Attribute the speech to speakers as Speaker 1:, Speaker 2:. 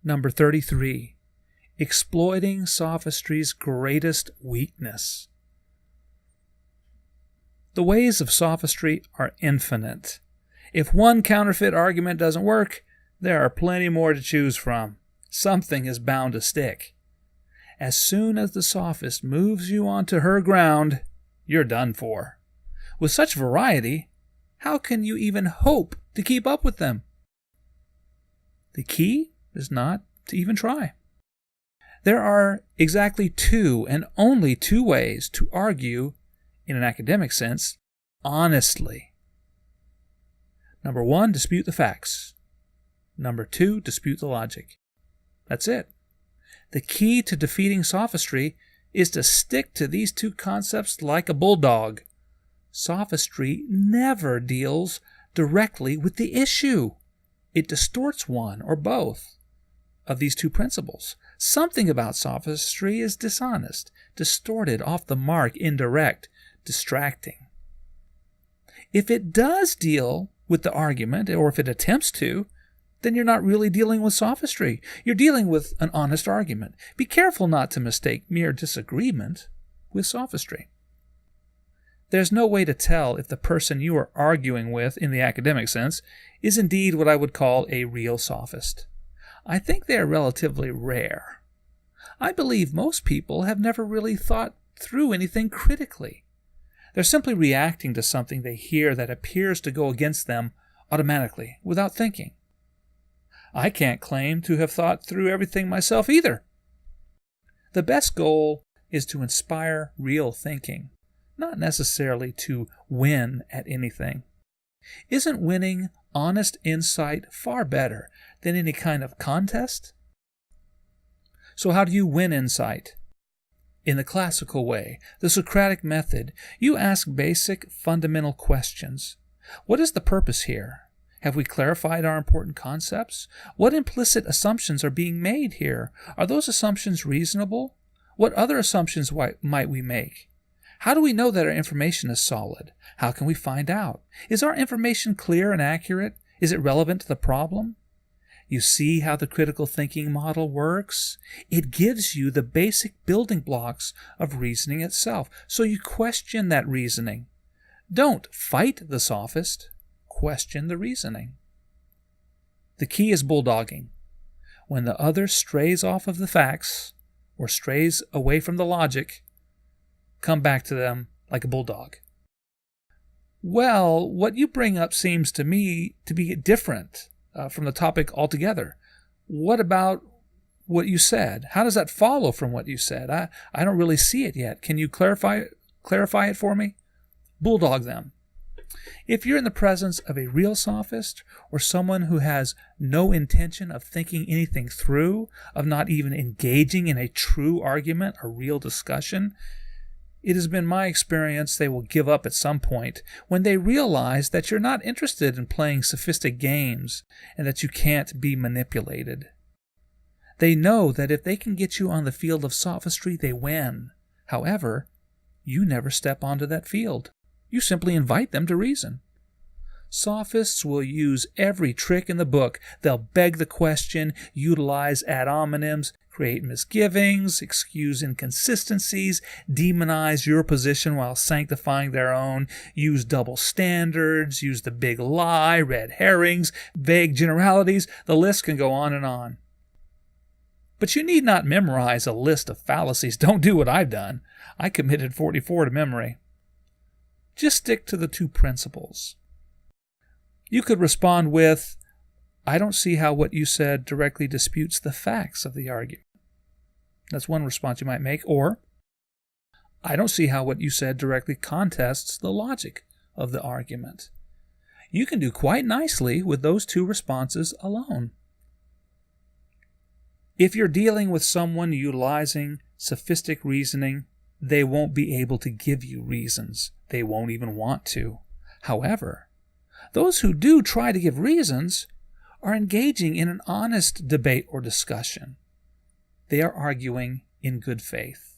Speaker 1: Number 33. Exploiting sophistry's greatest weakness. The ways of sophistry are infinite. If one counterfeit argument doesn't work, there are plenty more to choose from. Something is bound to stick. As soon as the sophist moves you onto her ground, you're done for. With such variety, how can you even hope to keep up with them? The key is not to even try. There are exactly two and only two ways to argue, in an academic sense, honestly. Number 1, dispute the facts. Number 2, dispute the logic. That's it. The key to defeating sophistry is to stick to these two concepts like a bulldog. Sophistry never deals directly with the issue. It distorts one or both of these two principles. Something about sophistry is dishonest, distorted, off the mark, indirect, distracting. If it does deal with the argument, or if it attempts to, then you're not really dealing with sophistry. You're dealing with an honest argument. Be careful not to mistake mere disagreement with sophistry. There's no way to tell if the person you are arguing with, in the academic sense, is indeed what I would call a real sophist. I think they are relatively rare. I believe most people have never really thought through anything critically. They're simply reacting to something they hear that appears to go against them automatically, without thinking. I can't claim to have thought through everything myself either. The best goal is to inspire real thinking, not necessarily to win at anything. Isn't winning honest insight far better than any kind of contest? So how do you win insight? In the classical way, the Socratic method, you ask basic, fundamental questions. What is the purpose here? Have we clarified our important concepts? What implicit assumptions are being made here? Are those assumptions reasonable? What other assumptions might we make? How do we know that our information is solid? How can we find out? Is our information clear and accurate? Is it relevant to the problem? You see how the critical thinking model works? It gives you the basic building blocks of reasoning itself, so you question that reasoning. Don't fight the sophist. Question the reasoning. The key is bulldogging. When the other strays off of the facts or strays away from the logic, come back to them like a bulldog. Well, what you bring up seems to me to be different from the topic altogether. What about what you said? How does that follow from what you said? I don't really see it yet. Can you clarify it for me? Bulldog them. If you're in the presence of a real sophist or someone who has no intention of thinking anything through, of not even engaging in a true argument, a real discussion, it has been my experience they will give up at some point when they realize that you're not interested in playing sophistic games and that you can't be manipulated. They know that if they can get you on the field of sophistry, they win. However, you never step onto that field. You simply invite them to reason. Sophists will use every trick in the book. They'll beg the question, utilize ad hominems, create misgivings, excuse inconsistencies, demonize your position while sanctifying their own, use double standards, use the big lie, red herrings, vague generalities. The list can go on and on. But you need not memorize a list of fallacies. Don't do what I've done. I committed 44 to memory. Just stick to the two principles. You could respond with, I don't see how what you said directly disputes the facts of the argument. That's one response you might make. Or, I don't see how what you said directly contests the logic of the argument. You can do quite nicely with those two responses alone. If you're dealing with someone utilizing sophistic reasoning, they won't be able to give you reasons. They won't even want to. However, those who do try to give reasons are engaging in an honest debate or discussion. They are arguing in good faith.